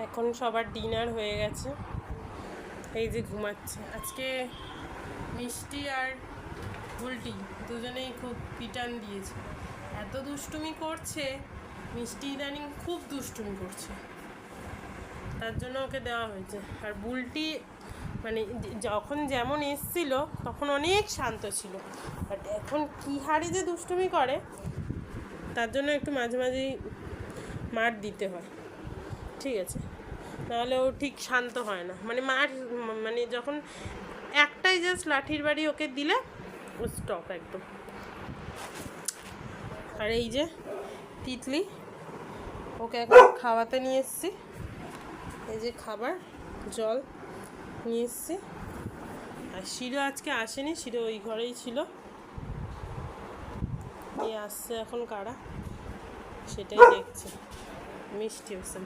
এখন সবার ডিনার হয়ে গেছে, এই যে ঘুমাচ্ছে। আজকে মিষ্টি আর বুলটি দুজনেই খুব পিটান দিয়েছে, এত দুষ্টুমি করছে। মিষ্টি ইদানিং খুব দুষ্টুমি করছে, তার জন্য ওকে দেওয়া হয়েছে। আর বুলটি মানে যখন যেমন এসছিল তখন অনেক শান্ত ছিল, বাট এখন কী হারে যে দুষ্টুমি করে, তার জন্য একটু মাঝে মাঝেই মার দিতে হয়, ঠিক আছে? নাহলে ও ঠিক শান্ত হয় না। মানে মার মানে যখন একটাই জাস্ট লাঠির বাড়ি ওকে দিলে ও স্টপ একদম। আর এই যে তিতলি, ওকে এখন খাওয়াতে নিয়ে এসছি, এই যে খাবার জল নিয়ে এসছি। আর শিরো আজকে আসেনি, শিরো ওই ঘরেই ছিল। আসছে এখন কারা সেটাই দেখছে। মিষ্টি হোসেন।